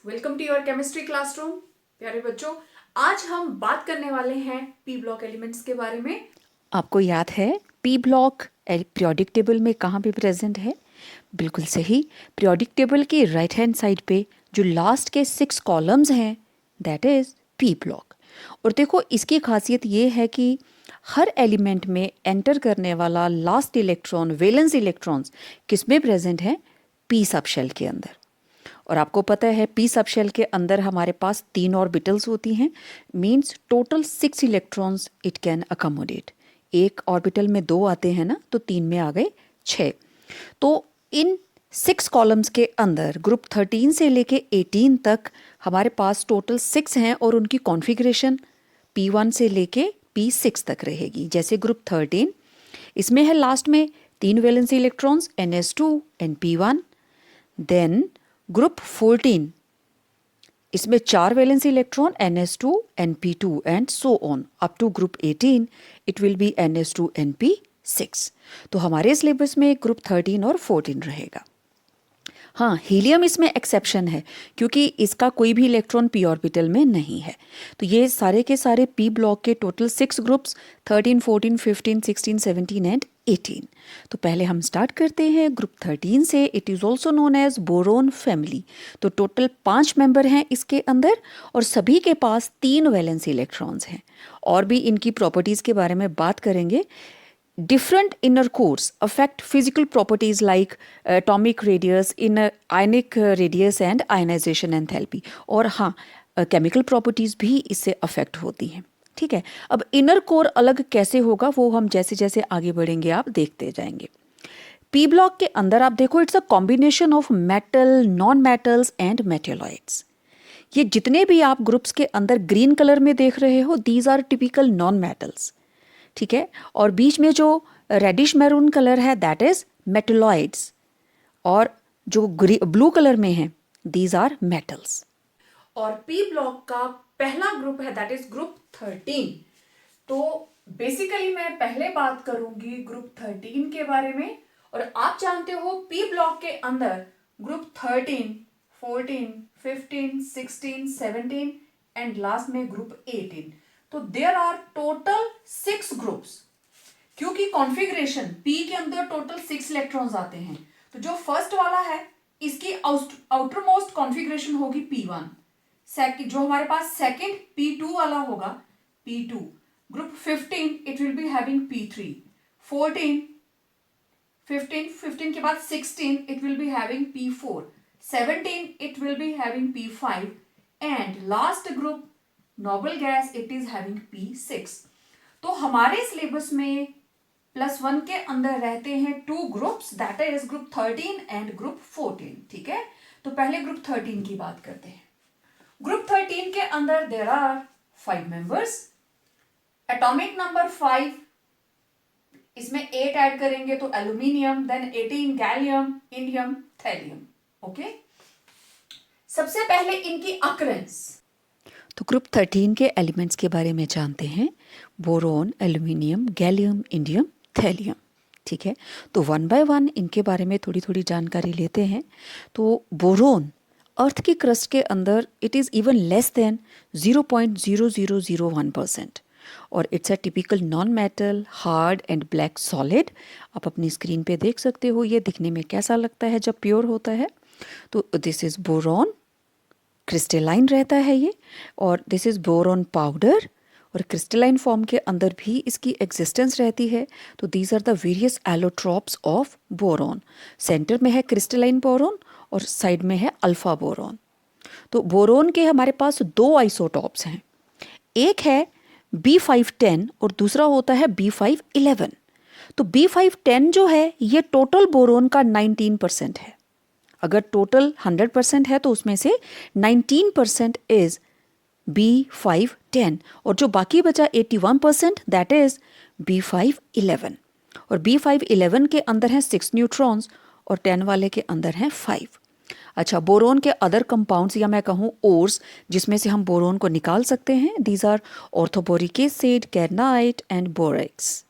Welcome to your chemistry classroom. प्यारे बच्चों, आज हम बात करने वाले हैं पी ब्लॉक एलिमेंट्स के बारे में। आपको याद है पी ब्लॉक पीरियोडिक टेबल में कहाँ पे प्रेजेंट है? बिल्कुल सही, पीरियोडिक टेबल की राइट हैंड साइड पे जो लास्ट के 6 कॉलम्स हैं दैट इज पी ब्लॉक। और देखो इसकी खासियत ये है कि हर एलिमेंट में एंटर करने वाला लास्ट इलेक्ट्रॉन वैलेंस इलेक्ट्रॉन्स किस में प्रेजेंट है? पी सब शेल के अंदर। और आपको पता है पी सब शेल के अंदर हमारे पास 3 ऑर्बिटल्स होती हैं, means total 6 electrons it can accommodate. एक ऑर्बिटल में 2 आते हैं ना, तो 3 में आ गए 6। तो इन 6 कॉलम्स के अंदर ग्रुप 13 से लेके 18 तक हमारे पास टोटल 6 हैं और उनकी कॉन्फ़िगरेशन P1 से लेके P6 तक रहेगी। जैसे ग्रुप 13 इसमें है लास्ट में 3 valency electrons NS2 and P1। Then group 14 इसमें 4 valency electron NS2 NP2 and so on up to group 18 it will be NS2 NP6। तो हमारे सिलेबस में ग्रुप 13 और 14 रहेगा। हाँ, हीलियम इसमें एक्सेप्शन है क्योंकि इसका कोई भी इलेक्ट्रॉन पी ऑर्बिटल में नहीं है। तो ये सारे के सारे पी ब्लॉक के टोटल 6 ग्रुप्स 13, 14, 15, 16, 17 एंड 18। तो पहले हम स्टार्ट करते हैं ग्रुप 13 से। It is also known as boron family. तो टोटल 5 मेंबर हैं इसके अंदर और सभी के पास 3 वैलेंसी इलेक्ट्रॉन्स हैं। और भी इनकी प्रॉपर्टीज़ के बारे में बात करेंगे। Different inner cores affect physical properties like atomic radius, inner ionic radius and ionization enthalpy। और हाँ, chemical properties भी इससे affect होती हैं। ठीक है, अब inner core अलग कैसे होगा वो हम जैसे जैसे आगे बढ़ेंगे आप देखते जाएंगे। पी ब्लॉक के अंदर आप देखो it's a combination of metal, non metals and metalloids. ये जितने भी आप ग्रुप्स के अंदर ग्रीन कलर में देख रहे हो these are typical non metals. ठीक है, और बीच में जो रेडिश मैरून कलर है दैट इज मेटलॉइड्स और जो ब्लू कलर में है दीज आर मेटल्स। और पी ब्लॉक का पहला ग्रुप है दैट इज ग्रुप 13। तो बेसिकली मैं पहले बात करूंगी ग्रुप 13 के बारे में। और आप जानते हो पी ब्लॉक के अंदर ग्रुप 13, 14, 15, 16, 17 एंड लास्ट में ग्रुप 18। तो देयर आर टोटल 6 ग्रुप्स। क्योंकि कॉन्फ़िगरेशन पी के अंदर टोटल 6 इलेक्ट्रॉन्स आते हैं, तो जो फर्स्ट वाला है इसकी आउटर मोस्ट कॉन्फ़िगरेशन होगी P1। सेकंड जो हमारे पास सेकंड P2 वाला होगा P2। Group 15 it will be having P3। 14, 15 के बाद 16 it will be having P4। 17 it will be having P5 and last group noble gas it is having P6। तो हमारे syllabus में +1 के अंदर रहते हैं 2 groups that is group 13 and group 14। ठीक है, तो पहले ग्रुप 13 की बात करते हैं। ग्रुप 13 के अंदर there are 5 members. Atomic number 5 इसमें 8 ऐड करेंगे तो aluminium, then 18 gallium, indium, thallium. Okay, सबसे पहले इनकी अकरेंस। तो ग्रुप 13 के एलिमेंट्स के बारे में जानते हैं, boron, aluminium, gallium, indium, thallium. ठीक है, तो 1 बाय 1 इनके बारे में थोड़ी थोड़ी जानकारी लेते हैं। तो बोरोन अर्थ की क्रस्ट के अंदर it is even less than 0.0001% और it's a typical non metal hard and black solid. आप अपनी स्क्रीन पे देख सकते हो ये दिखने में कैसा लगता है जब प्योर होता है। तो दिस इज़ बोरोन, क्रिस्टलाइन रहता है ये। और दिस इज़ बोरोन पाउडर और क्रिस्टलाइन फॉर्म के अंदर भी इसकी एग्जिस्टेंस रहती है। तो these are the various allotropes of boron. Centre में है क्रिस्टलाइन बोरोन और साइड में है अल्फा बोरोन। तो बोरोन के हमारे पास 2 आइसोटॉप्स हैं, एक है B510 और दूसरा होता है B511। तो B510 जो है ये टोटल बोरोन का 19% है। अगर टोटल 100% है तो उसमें से 19% इज B510 और जो बाकी बचा 81% दैट इज B511। और B511 के अंदर हैं 6 न्यूट्रॉन्स और 10 वाले के अंदर हैं 5। अच्छा, बोरोन के अदर कंपाउंड्स या मैं कहूँ ओर्स जिसमें से हम बोरोन को निकाल सकते हैं these are orthoboric acid, kernite and borax.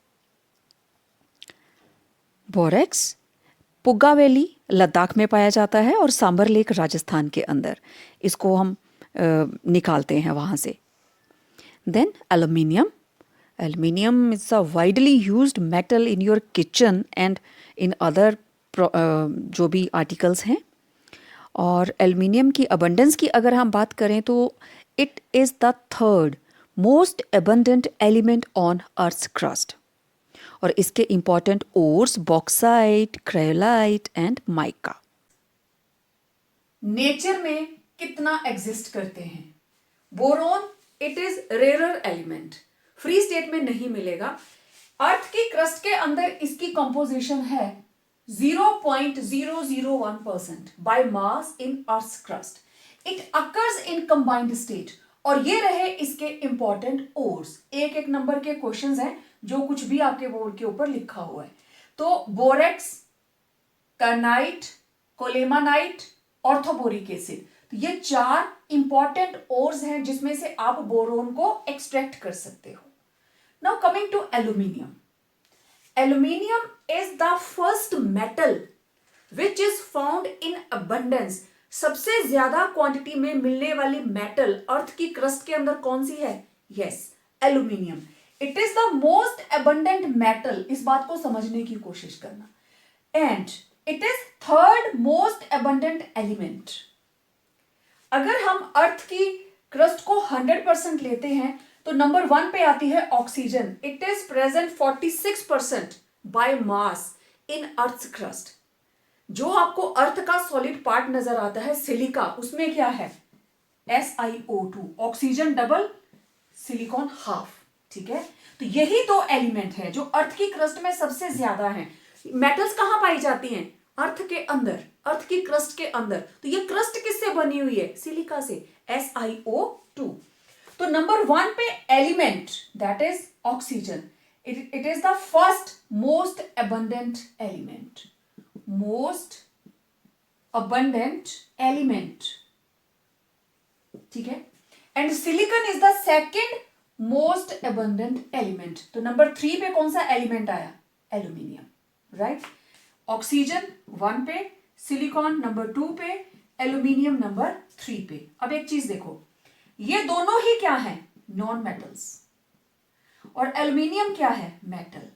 Borax Puga valley Ladakh में पाया जाता है और सांबर लेक राजस्थान के अंदर इसको हम निकालते हैं वहाँ से। Then aluminium. Aluminium is a widely used metal in your kitchen and in other जो भी आर्टिकल्स हैं। और एल्यूमिनियम की अबंडेंस की अगर हम बात करें तो it is the third most abundant element on earth's crust. और इसके important ores bauxite, cryolite and mica. Nature में कितना एग्जिस्ट करते हैं? Boron it is rarer element, free state में नहीं मिलेगा। अर्थ की क्रस्ट के अंदर इसकी कंपोजिशन है 0.001% by mass in earth crust. It occurs in combined state. और ये रहे इसके इंपॉर्टेंट ओर्स। एक एक नंबर के क्वेश्चंस हैं जो कुछ भी आपके बोर्ड के ऊपर लिखा हुआ है। तो बोरेक्स, कर्नाइट, कोलेमानाइट, ऑर्थोबोरिक एसिड, तो ये 4 इंपॉर्टेंट ओर्स हैं जिसमें से आप बोरोन को एक्सट्रैक्ट कर सकते हो। Now coming to aluminium. Aluminium is the first metal which is found in abundance. सबसे ज्यादा क्वांटिटी में मिलने वाली मेटल अर्थ की क्रस्ट के अंदर कौन सी है? Yes, aluminium. It is the most abundant metal, इस बात को समझने की कोशिश करना। And it is third most abundant element. अगर हम अर्थ की क्रस्ट को 100% लेते हैं तो नंबर 1 पे आती है oxygen. It is present 46% by mass in earth crust. जो आपको अर्थ का सॉलिड पार्ट नजर आता है सिलिका, उसमें क्या है? SiO2, oxygen double, silicon half. ठीक है, तो यही 2 एलिमेंट है जो अर्थ की क्रस्ट में सबसे ज्यादा हैं। मेटल्स कहां पाई जाती हैं? अर्थ के अंदर, अर्थ की क्रस्ट के अंदर। तो ये क्रस्ट किससे बनी हुई है? सिलिका से, SiO2। तो नंबर 1 पे element that is oxygen. It is the first most abundant element, most abundant element. ठीक है, and silicon is the second most abundant element. तो नंबर 3 पे कौन सा एलिमेंट आया? Aluminium, right. ऑक्सीजन 1 पे, सिलिकॉन नंबर 2 पे, एल्यूमिनियम नंबर 3 पे। अब एक चीज देखो, ये दोनों ही क्या है? Non metals. और एल्यूमिनियम क्या है? मेटल।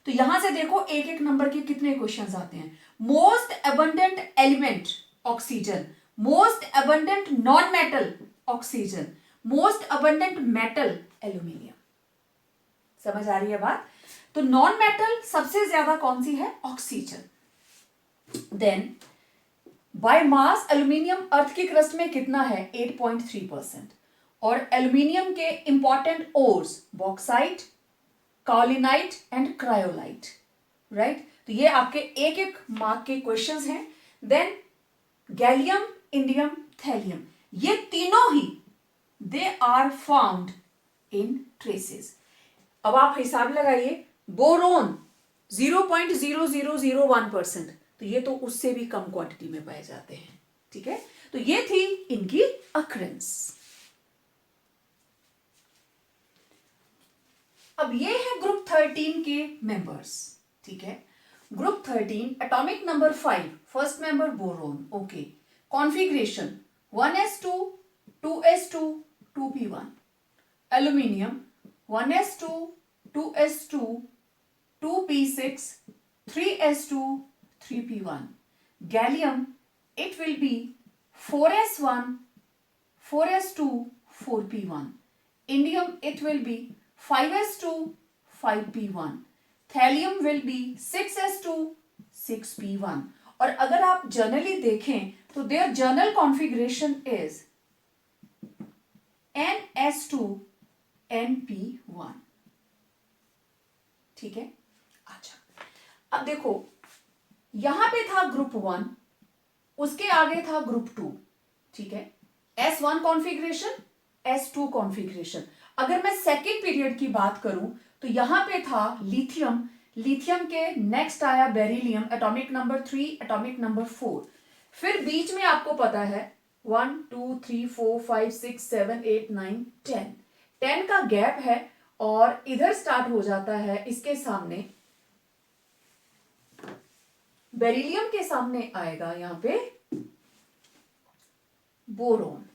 तो यहां से देखो एक एक नंबर के कितने क्वेश्चंस आते हैं। Most abundant element oxygen, most abundant non metal oxygen, most abundant metal aluminium. समझ आ रही है बात? तो नॉन मेटल सबसे ज्यादा कौन सी है? Oxygen. Then by mass aluminium earth की क्रस्ट में कितना है? 8.3%। और एल्यूमिनियम के important ores bauxite, kaolinite and cryolite, right. तो ये आपके एक एक मार्क के क्वेश्चंस हैं। देन गैलियम, इंडियम, थैलियम, ये तीनों ही they are found in traces. अब आप हिसाब लगाइए, बोरोन 0.0001%, तो ये तो उससे भी कम क्वांटिटी में पाए जाते हैं। ठीक है, तो ये थी इनकी अक्रेंस। अब ये है ग्रुप 13 के मेंबर्स। ठीक है, group 13 atomic number 5, first member boron. Okay, configuration 1s2 2s2 2p1, aluminium 1s2 2s2 2p6 3s2 3p1, gallium it will be 4s1 4s2 4p1, indium it will be 5s2 5p1, thallium will be 6s2 6p1। और अगर आप generally देखें तो there general configuration is NS2 NP1। ठीक है, अच्छा अब देखो यहां पे था ग्रुप 1, उसके आगे था ग्रुप 2। ठीक है, S1 कॉन्फ़िगरेशन, S2 कॉन्फ़िगरेशन। अगर मैं सेकेंड पीरियड की बात करूं तो यहां पे था लिथियम, लिथियम के नेक्स्ट आया beryllium, atomic number 3, atomic number 4। फिर बीच में आपको पता है 1 2 3 4 5 6 7 8 9 10 का गैप है और इधर स्टार्ट हो जाता है इसके सामने बेरिलियम के सामने आएगा यहाँ पे बोरोन,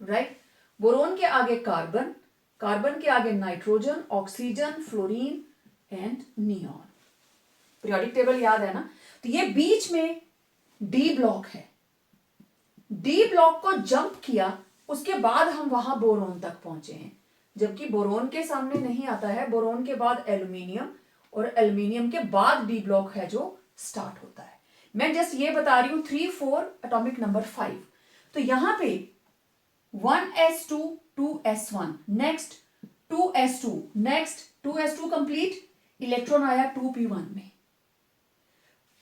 राइट। बोरोन के आगे कार्बन, कार्बन के आगे nitrogen, oxygen, fluorine and neon. Periodic table याद है ना। तो ये बीच में डी ब्लॉक है, डी ब्लॉक को जंप किया, उसके बाद हम वहां बोरोन तक पहुंचे हैं, जबकि बोरोन के सामने नहीं आता है। बोरोन के बाद एल्यूमिनियम, और एल्यूमिनियम के बाद डी ब्लॉक है जो स्टार्ट होता है। मैं जस्ट ये बता रही हूं 3 4 एटॉमिक नंबर 5। तो यहां पे 1s2 2s1, next 2s2, next 2s2 complete, electron आया 2p1 में।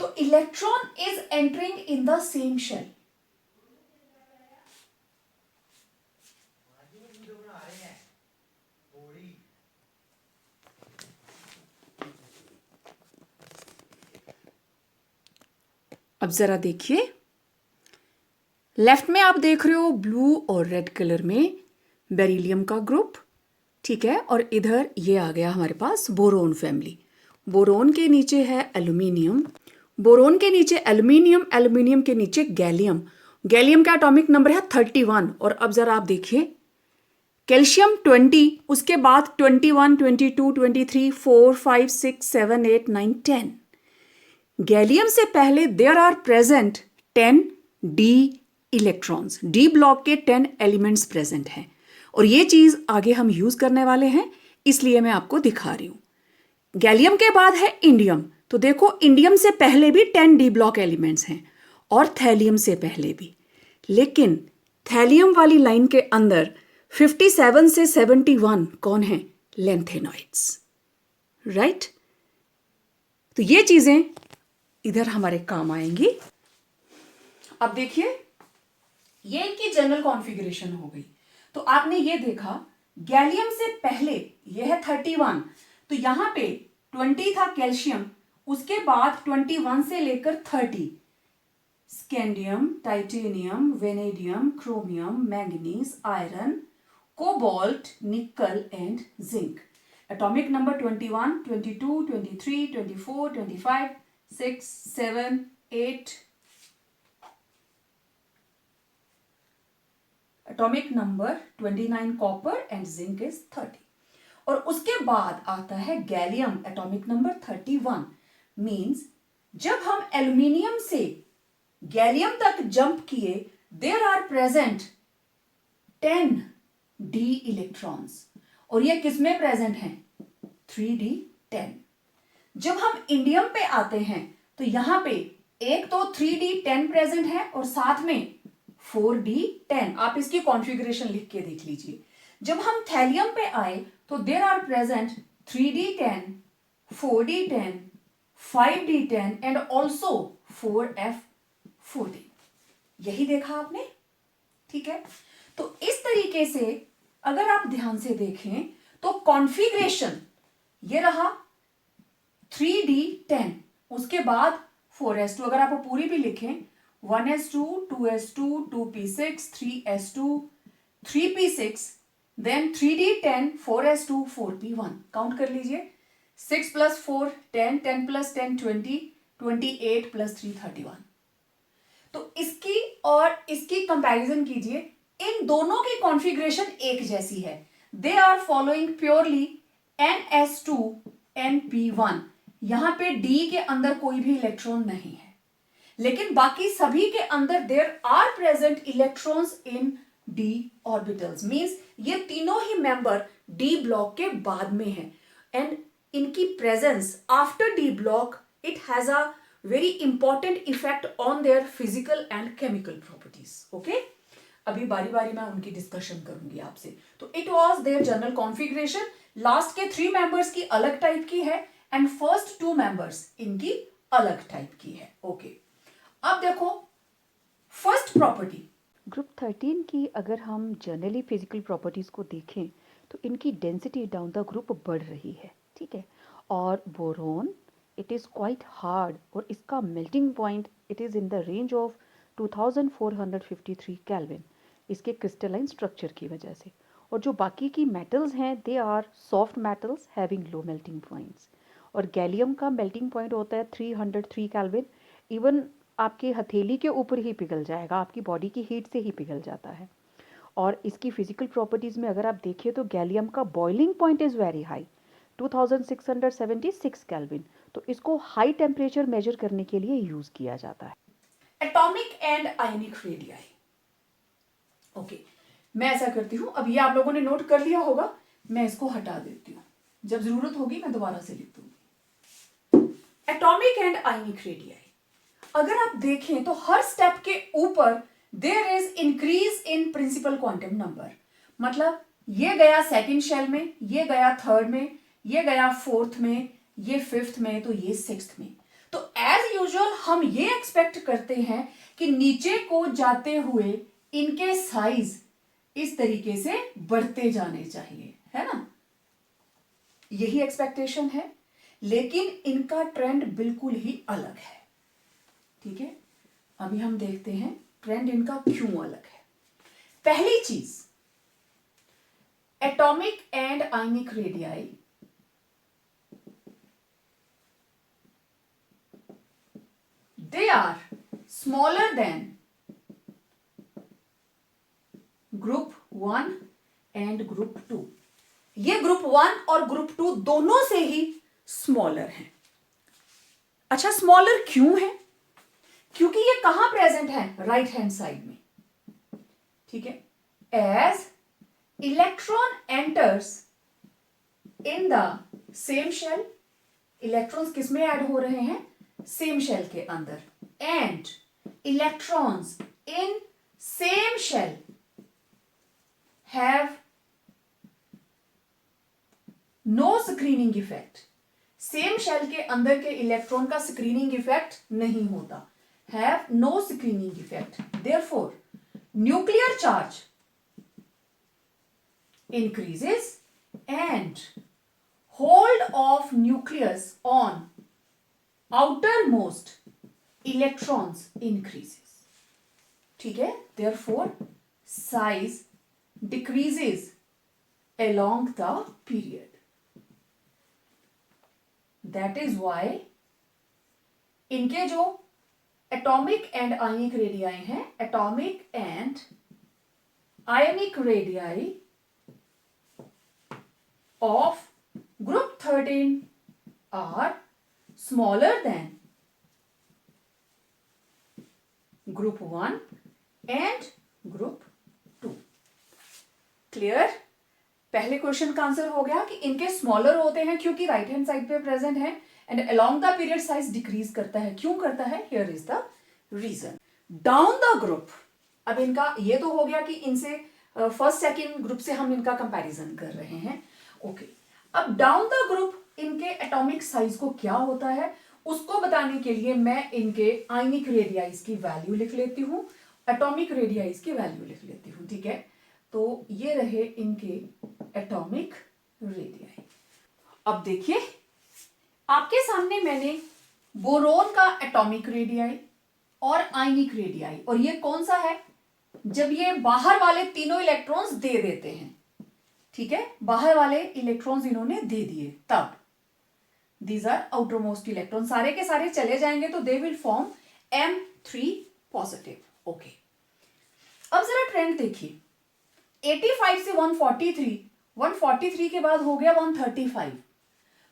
तो electron is entering in the same shell. अब जरा देखिए, लेफ्ट में आप देख रहे हो ब्लू और रेड कलर में बेरिलियम का ग्रुप, ठीक है। और इधर ये आ गया हमारे पास बोरोन फैमिली। बोरोन के नीचे है एल्यूमिनियम, बोरोन के नीचे एल्यूमिनियम, एल्यूमिनियम के नीचे गैलियम। गैलियम का एटॉमिक नंबर है 31। और अब जरा आप देखिए, कैल्शियम 20, उसके बाद 21, 22, 23, 4, 5, 6, 7, 8, 9, 10। गैलियम से पहले there are present 10 D electrons, D block के 10 एलिमेंट्स प्रेजेंट हैं। और ये चीज आगे हम यूज करने वाले हैं, इसलिए मैं आपको दिखा रही हूं। गैलियम के बाद है इंडियम। तो देखो, इंडियम से पहले भी 10 डी ब्लॉक एलिमेंट्स हैं, और थैलियम से पहले भी। लेकिन थैलियम वाली लाइन के अंदर 57 से 71 कौन है? Lanthanoids, right. तो ये चीजें इधर हमारे काम आएंगी। अब देखिए, ये इनकी जनरल कॉन्फ़िगरेशन हो गई। तो आपने ये देखा, गैलियम से पहले ये है 31, तो यहां पे 20 था कैल्शियम, उसके बाद 21 से लेकर 30 scandium, titanium, vanadium, chromium, manganese, iron, cobalt, निकल and zinc. Atomic number 21, 22, 23, 24, 25, 6, 7, 8। Atomic number 29 copper and zinc is 30। और उसके बाद आता है गैलियम, एटॉमिक नंबर 31। मींस जब हम एल्यूमिनियम से गैलियम तक जंप किए, there are present 10 D electrons. और ये किसमें प्रेजेंट हैं? 3d10। जब हम इंडियम पे आते हैं, तो यहां पे एक तो 3d10 प्रेजेंट है, और साथ में 4d10। आप इसकी कॉन्फ़िगरेशन लिख के देख लीजिए। जब हम थैलियम पे आए, तो there are present 3d10, 4d10, 5d10 and also 4f14। यही देखा आपने, ठीक है। तो इस तरीके से अगर आप ध्यान से देखें, तो कॉन्फ़िगरेशन ये रहा 3d10, उसके बाद 4s2। अगर आप पूरी भी लिखें, 1s2, 2s2, 2p6, 3s2, 3p6, then 3d10, 4s2, 4p1। Count कर लीजिए, 6 + 4 10, 10 + 10 20, 28 + 3 31। तो इसकी और इसकी कंपैरिजन कीजिए, इन दोनों की कॉन्फ़िगरेशन एक जैसी है। They are following purely ns2 np1। यहां पे d के अंदर कोई भी इलेक्ट्रॉन नहीं है, लेकिन बाकी सभी के अंदर there are present electrons in d orbitals. Means ये तीनों ही मेंबर d ब्लॉक के बाद में है, एंड इनकी presence after d block it has a very important effect on their physical and chemical properties. Okay? अभी बारी बारी मैं उनकी डिस्कशन करूंगी आपसे। तो it was there general configuration. Last के 3 मेंबर्स की अलग टाइप की है, एंड फर्स्ट 2 मेंबर्स इनकी अलग टाइप की है। ओके, अब देखो फर्स्ट प्रॉपर्टी। ग्रुप 13 की अगर हम जनरली फिजिकल प्रॉपर्टीज़ को देखें, तो इनकी डेंसिटी डाउन द ग्रुप बढ़ रही है, ठीक है। और boron it is quite hard, और इसका melting point it is in the range of 2453 kelvin, इसके क्रिस्टलाइन स्ट्रक्चर की वजह से। और जो बाकी की मेटल्स हैं, they are soft metals having low melting points. और गैलियम का मेल्टिंग पॉइंट होता है 303 केल्विन, इवन आपकी हथेली के ऊपर ही पिघल जाएगा, आपकी बॉडी की हीट से ही पिघल जाता है। और इसकी फिजिकल प्रॉपर्टीज़ में अगर आप देखिए तो गैलियम का boiling point is very high, 2676 kelvin. तो इसको हाई टेम्परेचर मेजर करने के लिए यूज़ किया जाता है। Atomic and ionic radii. Okay, मैं ऐसा करती हूं, अब ये आप लोगों ने नोट कर लिया होगा, मैं इसको हटा देती हूं, जब जरूरत होगी मैं दोबारा से लिख दूंगी। एटॉमिक एंड आयनिक रेडियाई, अगर आप देखें तो हर स्टेप के ऊपर there is increase in principal quantum number. मतलब ये गया सेकंड शेल में, ये गया थर्ड में, ये गया फोर्थ में, ये फिफ्थ में, तो ये सिक्स्थ में। तो एज यूजुअल हम ये एक्सपेक्ट करते हैं कि नीचे को जाते हुए इनके साइज इस तरीके से बढ़ते जाने चाहिए, है ना? यही एक्सपेक्टेशन है, लेकिन इनका ट्रेंड बिल्कुल ही अलग है। ठीक है, अभी हम देखते हैं ट्रेंड इनका क्यों अलग है। पहली चीज, atomic and ionic radii they are smaller than group 1 and group 2। ये ग्रुप 1 और ग्रुप 2 दोनों से ही स्मॉलर हैं। अच्छा, स्मॉलर क्यों है? क्योंकि ये कहां प्रेजेंट है? राइट हैंड साइड में। ठीक है, as electron enters in the same shell, electrons किसमें ऐड हो रहे हैं? सेम शेल के अंदर। And electrons in same shell have no screening effect. Same shell के अंदर के इलेक्ट्रॉन का स्क्रीनिंग इफेक्ट नहीं होता, have no screening effect. Therefore nuclear charge increases and hold of nucleus on outermost electrons increases। ठीक है, therefore size decreases along the period। that is why इनके जो एटॉमिक एंड आयनिक रेडियाई हैं, atomic and ionic radii of group 13 are smaller than group 1 and group 2। Clear? पहले question का answer हो गया कि इनके स्मॉलर होते हैं क्योंकि राइट हैंड साइड पे प्रेजेंट है, and along the period size decrease करता है। क्यों करता है? Here is the reason. Down the group, अब इनका ये तो हो गया कि इनसे फर्स्ट सेकेंड ग्रुप से हम इनका कंपैरिजन कर रहे हैं। ओके, अब डाउन द ग्रुप इनके एटॉमिक साइज को क्या होता है उसको बताने के लिए मैं इनके आयनिक रेडियाइज की वैल्यू लिख लेती हूं, एटॉमिक रेडियाइज की वैल्यू लिख लेती हूं। ठीक है, तो ये रहे इनके एटॉमिक रेडियाई। अब देखिए, आपके सामने मैंने बोरोन का एटॉमिक रेडियाई और आयनिक रेडियाई, और ये कौन सा है? जब ये बाहर वाले तीनों इलेक्ट्रॉन्स दे देते हैं। ठीक है, बाहर वाले इलेक्ट्रॉन्स इन्होंने दे दिए, तब दीज आर आउटरमोस्ट इलेक्ट्रॉन, सारे के सारे चले जाएंगे तो they will form M3 positive. Okay, अब जरा ट्रेंड देखिए, 85 से 143, 143 के बाद हो गया 135।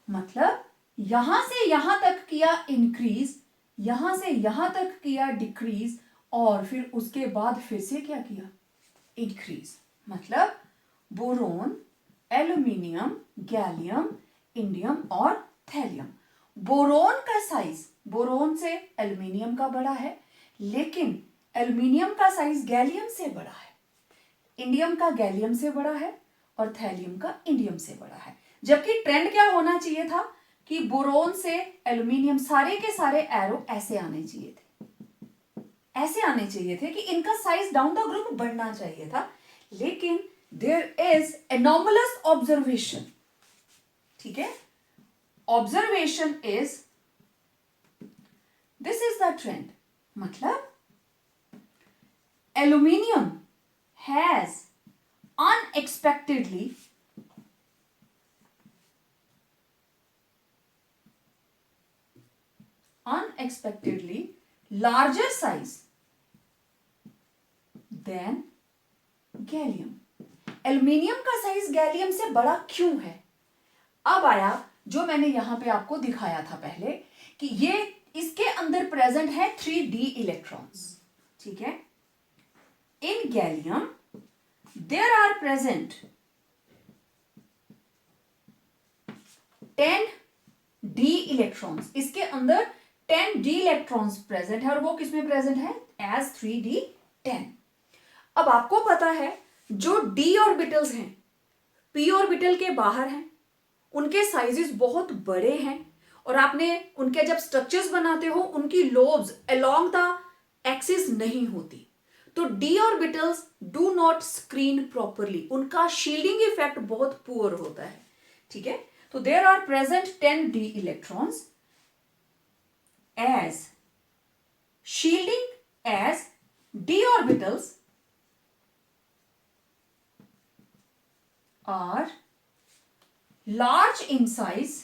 मतलब यहां से यहां तक किया इंक्रीज, यहां से यहां तक किया डिक्रीज, और फिर उसके बाद फिर से क्या किया? इंक्रीज। मतलब बोरोन, एल्यूमिनियम, गैलियम, इंडियम और थैलियम। बोरोन का साइज बोरोन से एल्यूमिनियम का बड़ा है, लेकिन एल्यूमिनियम का साइज गैलियम से बड़ा है, इंडियम का गैलियम से बड़ा है, और थैलियम का इंडियम से बड़ा है। जबकि ट्रेंड क्या होना चाहिए था कि बोरोन से एल्यूमिनियम, सारे के सारे एरो ऐसे आने चाहिए थे, ऐसे आने चाहिए थे कि इनका साइज डाउन द ग्रुप बढ़ना चाहिए था, लेकिन there is anomalous observation। ठीक है, observation is this is the trend। मतलब aluminium has unexpectedly larger size than gallium. Aluminium का साइज गैलियम से बड़ा क्यों है? अब आया जो मैंने यहां पे आपको दिखाया था पहले कि ये इसके अंदर प्रेजेंट है 3d इलेक्ट्रॉन्स, ठीक है। In gallium there are present 10d electrons, इसके अंदर 10d इलेक्ट्रॉन्स प्रेजेंट है और वो किसमें प्रेजेंट है? As 3d10। अब आपको पता है जो d ऑर्बिटल्स हैं p ऑर्बिटल के बाहर हैं, उनके साइजेस बहुत बड़े हैं और आपने उनके जब स्ट्रक्चर्स बनाते हो उनकी लोब्स अलोंग द एक्सिस नहीं होती, तो d orbitals do not screen properly, उनका शील्डिंग इफेक्ट बहुत पुअर होता है, ठीक है। तो there are present 10d electrons as shielding as d orbitals are large in size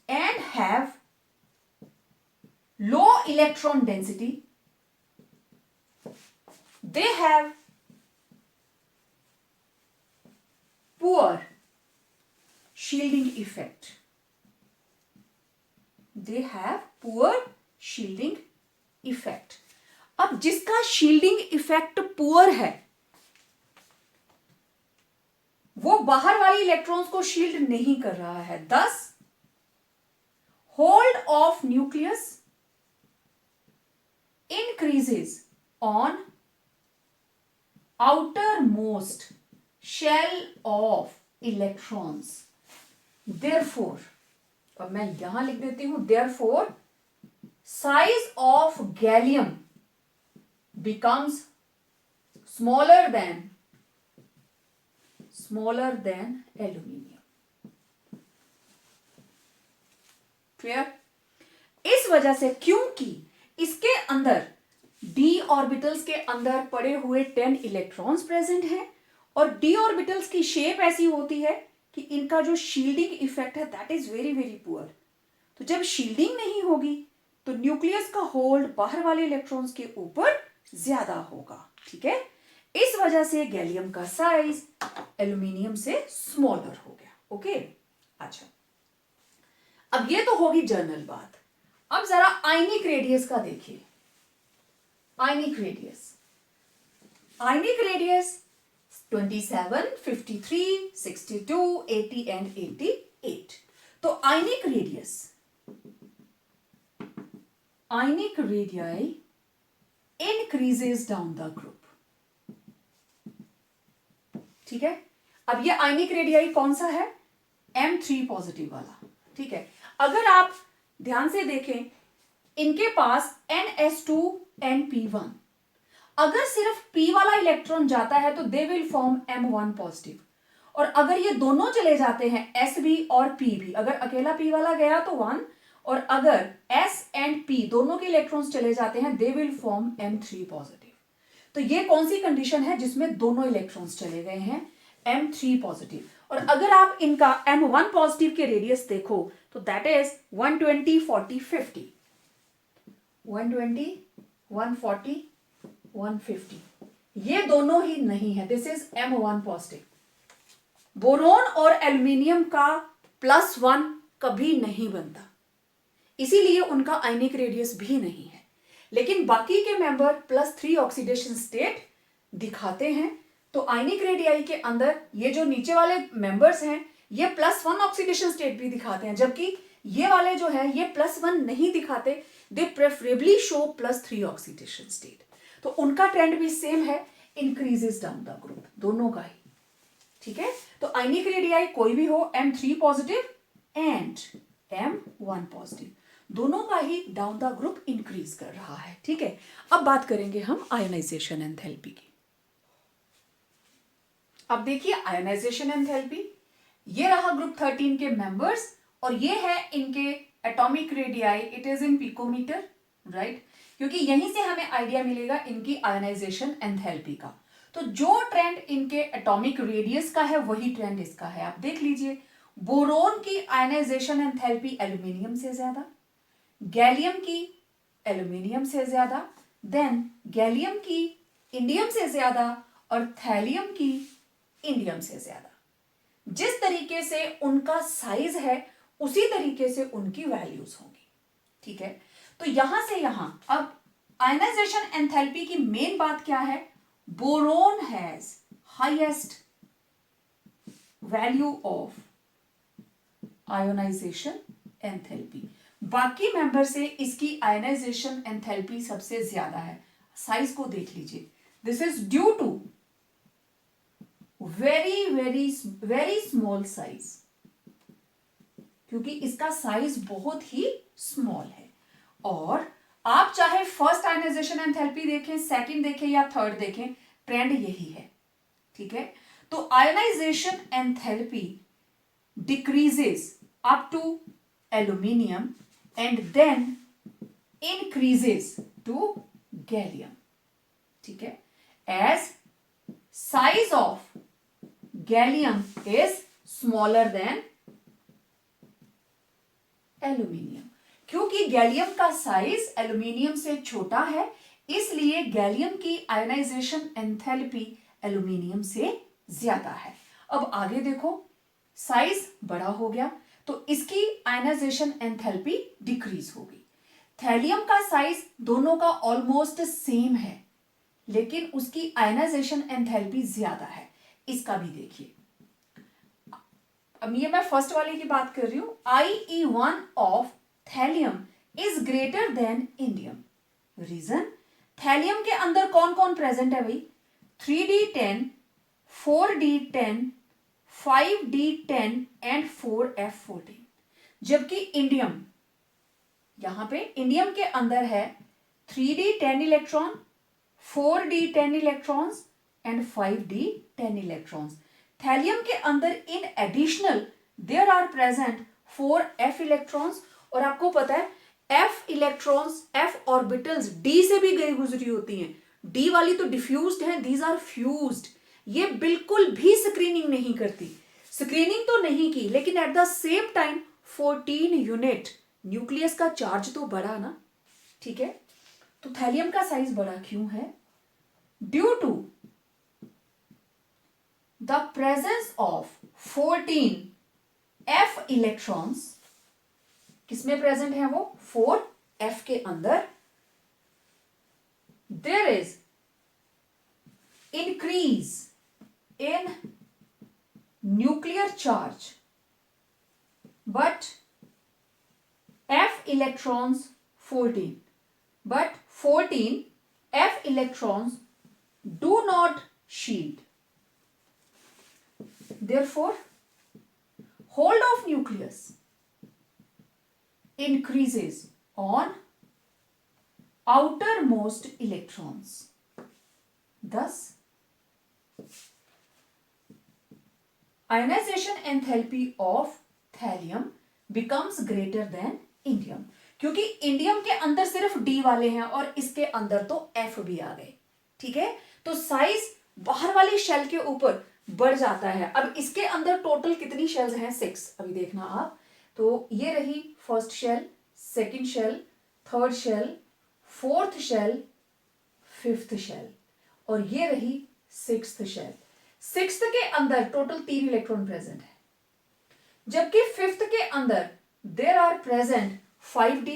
and have low electron density. They have poor shielding effect. They have poor shielding effect. अब जिसका shielding effect poor है वो बाहर वाली electrons को shield नहीं कर रहा है, thus hold of nucleus increases on outermost shell of electrons. Therefore, अब मैं यहां लिख देती हूं, therefore size of gallium becomes smaller than aluminium. Clear? इस वजह से, क्योंकि इसके अंदर d ऑर्बिटल्स के अंदर पड़े हुए 10 इलेक्ट्रॉन्स प्रेजेंट हैं और d ऑर्बिटल्स की शेप ऐसी होती है कि इनका जो शील्डिंग इफेक्ट है that is very very poor. तो जब शील्डिंग नहीं होगी तो न्यूक्लियस का होल्ड बाहर वाले इलेक्ट्रॉन्स के ऊपर ज्यादा होगा, ठीक है। इस वजह से गैलियम का साइज एल्यूमिनियम से स्मॉलर हो गया, ओके। अच्छा, अब ये तो होगी जनरल बात। अब जरा आयनिक रेडियस का देखिए। Ionic radius 27, 53, 62, 80 and 88। तो ionic radii increases down the group, ठीक है। अब ये आयनिक रेडियाई कौन सा है? M3 पॉजिटिव वाला, ठीक है। अगर आप ध्यान से देखें इनके पास NS2 and P1, अगर सिर्फ P वाला इलेक्ट्रॉन जाता है तो they will form M1 positive, और अगर ये दोनों चले जाते हैं SB और P भी, अगर अकेला P वाला गया तो 1, और अगर S and P दोनों के इलेक्ट्रॉन्स चले जाते हैं they will form M3 positive. तो ये कौन सी कंडीशन है जिसमें दोनों इलेक्ट्रॉन्स चले गए हैं? M3 positive. और अगर आप इनका M1 पॉजिटिव के रेडियस देखो तो दैट इज 120, 40, 50, 120, 140, 150, ये दोनों ही नहीं है, this is M1 positive. Boron और एल्यूमिनियम का +1 कभी नहीं बनता, इसीलिए उनका आयनिक रेडियस भी नहीं है। लेकिन बाकी के मेंबर +3 ऑक्सीडेशन स्टेट दिखाते हैं। तो आयनिक रेडियाई के अंदर ये जो नीचे वाले मेंबर्स हैं ये +1 ऑक्सीडेशन स्टेट भी दिखाते हैं, जबकि ये वाले जो है ये +1 नहीं दिखाते, दे प्रेफरेबली शो +3 ऑक्सीडेशन स्टेट। तो उनका ट्रेंड भी सेम है, इंक्रीजेस डाउन द ग्रुप, दोनों का ही, ठीक है। तो आयनिक रेडियाई कोई भी हो, M3 positive and M1 positive, दोनों का ही डाउन द ग्रुप इंक्रीज कर रहा है, ठीक है। अब बात करेंगे हम आयोनाइजेशन एंथैल्पी की। अब देखिए आयोनाइजेशन एंथैल्पी, ये रहा ग्रुप 13 के मेंबर्स और ये है इनके atomic radii, it is in picometer, right, क्योंकि यहीं से हमें आइडिया मिलेगा इनकी आयोनाइजेशन एंथैल्पी का। तो जो ट्रेंड इनके एटॉमिक रेडियस का है वही ट्रेंड इसका है। आप देख लीजिए, बोरोन की आयोनाइजेशन एंथैल्पी एल्यूमिनियम से ज्यादा, गैलियम की एल्यूमिनियम से ज्यादा, देन गैलियम की इंडियम से ज्यादा और थैलियम की इंडियम से ज्यादा। जिस तरीके से उनका साइज है उसी तरीके से उनकी वैल्यूज होंगी। ठीक है, तो यहां से यहां अब आयनाइजेशन एंथैल्पी की मेन बात क्या है? Boron has highest value of ionisation enthalpy. बाकी मेंबर से इसकी आयनाइजेशन एंथैल्पी सबसे ज्यादा है। साइज को देख लीजिए, this is due to very very very small size, क्योंकि इसका साइज बहुत ही स्मॉल है। और आप चाहे फर्स्ट आयनाइजेशन एंथैल्पी देखें, सेकंड देखें या थर्ड देखें, ट्रेंड यही है। ठीक है, तो ionization enthalpy decreases up to aluminium and then increases to gallium. ठीक है, as size of gallium is smaller than aluminium. क्योंकि गैलियम का साइज एल्यूमिनियम से छोटा है, इसलिए गैलियम की आयनाइजेशन एंथैल्पी एल्यूमिनियम से ज्यादा है। अब आगे देखो, साइज बड़ा हो गया तो इसकी आयनाइजेशन एंथैल्पी डिक्रीज होगी। थैलियम का साइज दोनों का ऑलमोस्ट सेम है, लेकिन उसकी आयनाइजेशन एंथैल्पी ज्यादा है। इसका भी देखिए, अब ये मैं फर्स्ट वाले की बात कर रही हूं। IE1 of thallium is greater than indium. Reason, thallium के अंदर कौन कौन प्रेजेंट है भाई? 3D10, 4D10, 5D10 and 4F14। जबकि इंडियम, यहां पे इंडियम के अंदर है 3D10 electron, 4D10 electrons and 5D10 electrons. Thallium के अंदर in additional there are present 4F electrons. और आपको पता है F electrons, F orbitals D से भी गई गुजरी होती हैं। D वाली तो डिफ्यूज्ड है, दीज आर फ्यूज्ड। ये बिल्कुल भी स्क्रीनिंग नहीं करती। स्क्रीनिंग तो नहीं की, लेकिन at the same time 14 unit nucleus का चार्ज तो बढ़ा ना। ठीक है, तो थैलियम का साइज बड़ा क्यों है? Due to the presence of 14F electrons. किसमें प्रेजेंट है वो? 4F के अंदर। There is increase in nuclear charge, but F electrons 14, but 14 F electrons do not shield. Therefore, hold of nucleus increases on outermost electrons. Thus, ionization enthalpy of thallium becomes greater than indium, क्योंकि indium के अंदर सिर्फ D वाले हैं और इसके अंदर तो F भी आ गए। ठीक है, तो साइज बाहर वाली शेल के ऊपर बढ़ जाता है। अब इसके अंदर टोटल कितनी शेल्स हैं? 6। अभी देखना आप, तो ये रही first shell, second shell, third shell, fourth shell, fifth shell, और ये रही सिक्स्थ शेल। सिक्स्थ के अंदर टोटल 3 इलेक्ट्रॉन प्रेजेंट है, जबकि फिफ्थ के अंदर there are present 5D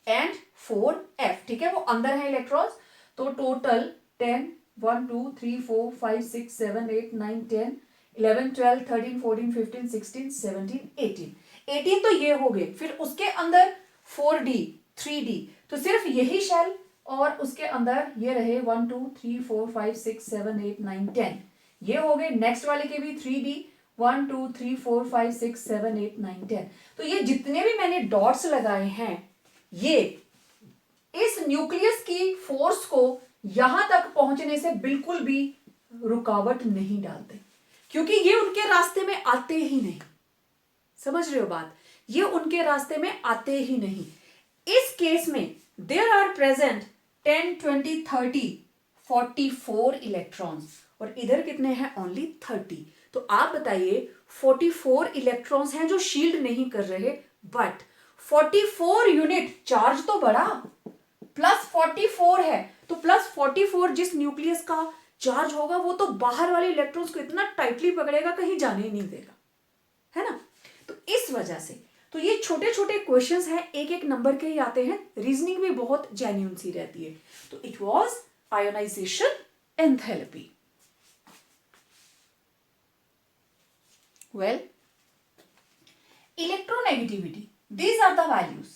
and 4F। ठीक है, वो अंदर है इलेक्ट्रॉन्स। तो टोटल 10, 1 2 3 4 5 6 7 8 9 10 11 12 13 14 15 16 17 18 तो ये हो गए। फिर उसके अंदर 4D 3D, तो सिर्फ यही शेल और उसके अंदर ये रहे 1 2 3 4 5 6 7 8 9 10, ये हो गए। नेक्स्ट वाले के भी 3D 1 2 3 4 5 6 7 8 9 10। तो ये जितने भी मैंने डॉट्स लगाए हैं, ये इस न्यूक्लियस की फोर्स को यहां तक पहुंचने से बिल्कुल भी रुकावट नहीं डालते, क्योंकि ये उनके रास्ते में आते ही नहीं। समझ रहे हो बात? ये उनके रास्ते में आते ही नहीं। इस केस में देयर आर प्रेजेंट 10 20 30 44 इलेक्ट्रॉन्स, और इधर कितने हैं? ओनली 30। तो आप बताइए 44 इलेक्ट्रॉन्स हैं जो शील्ड नहीं कर रहे, बट 44 यूनिट चार्ज तो बढ़ा, प्लस 44 है, तो प्लस 44 जिस न्यूक्लियस का चार्ज होगा वो तो बाहर वाले इलेक्ट्रॉन्स को इतना टाइटली पकड़ेगा कहीं जाने ही नहीं देगा, है ना। तो इस वजह से तो ये छोटे छोटे क्वेश्चंस हैं, एक एक नंबर के ही आते हैं, रीजनिंग भी बहुत जेन्युइन सी रहती है। तो it was ionisation enthalpy. Well, electronegativity, these are the values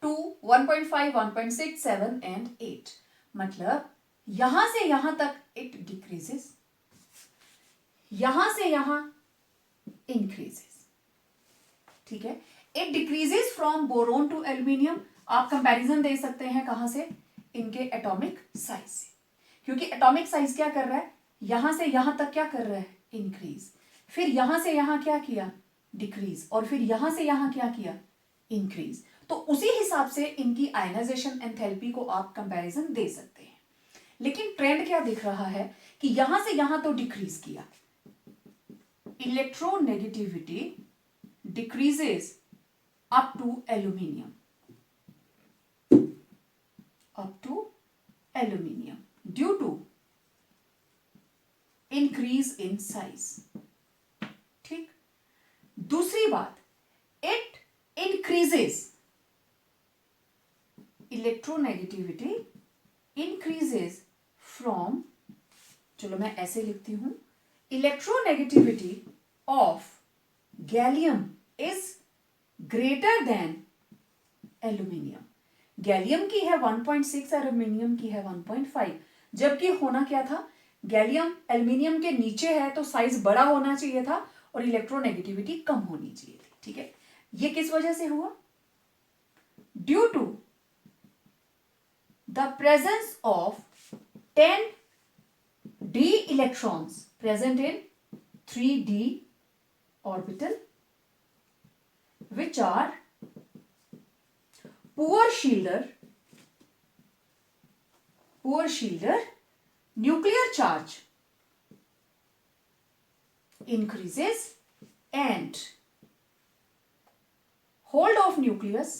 2, 1.5, 1.6, 7 and 8। मतलब यहां से यहां तक it decreases, यहां से यहां increases, ठीक है। it decreases from boron to aluminium। आप कंपैरिजन दे सकते हैं कहां से, इनके एटॉमिक साइज से, क्योंकि एटॉमिक साइज क्या कर रहा है, यहां से यहां तक क्या कर रहा है, इंक्रीज, फिर यहां से यहां क्या किया, डिक्रीज, और फिर यहां से यहां क्या किया, इंक्रीज। तो उसी हिसाब से इनकी आयनाइजेशन एंथैल्पी को आप कंपैरिजन दे सकते हैं। लेकिन ट्रेंड क्या दिख रहा है कि यहां से यहां तो डिक्रीज किया, electronegativity decreases up to aluminium, up to aluminium due to increase in size, ठीक। दूसरी बात, it increases, electronegativity increases from, चलो मैं ऐसे लिखती हूं, electronegativity of gallium is greater than aluminium. Gallium की है 1.6 और एल्यूमिनियम की है 1.5, जबकि होना क्या था, गैलियम एल्यूमिनियम के नीचे है तो साइज बड़ा होना चाहिए था और इलेक्ट्रोनेगेटिविटी कम होनी चाहिए थी, ठीक है। ये किस वजह से हुआ, due to the presence of 10 d electrons present in 3d orbital which are poor shielder nuclear charge increases and hold of nucleus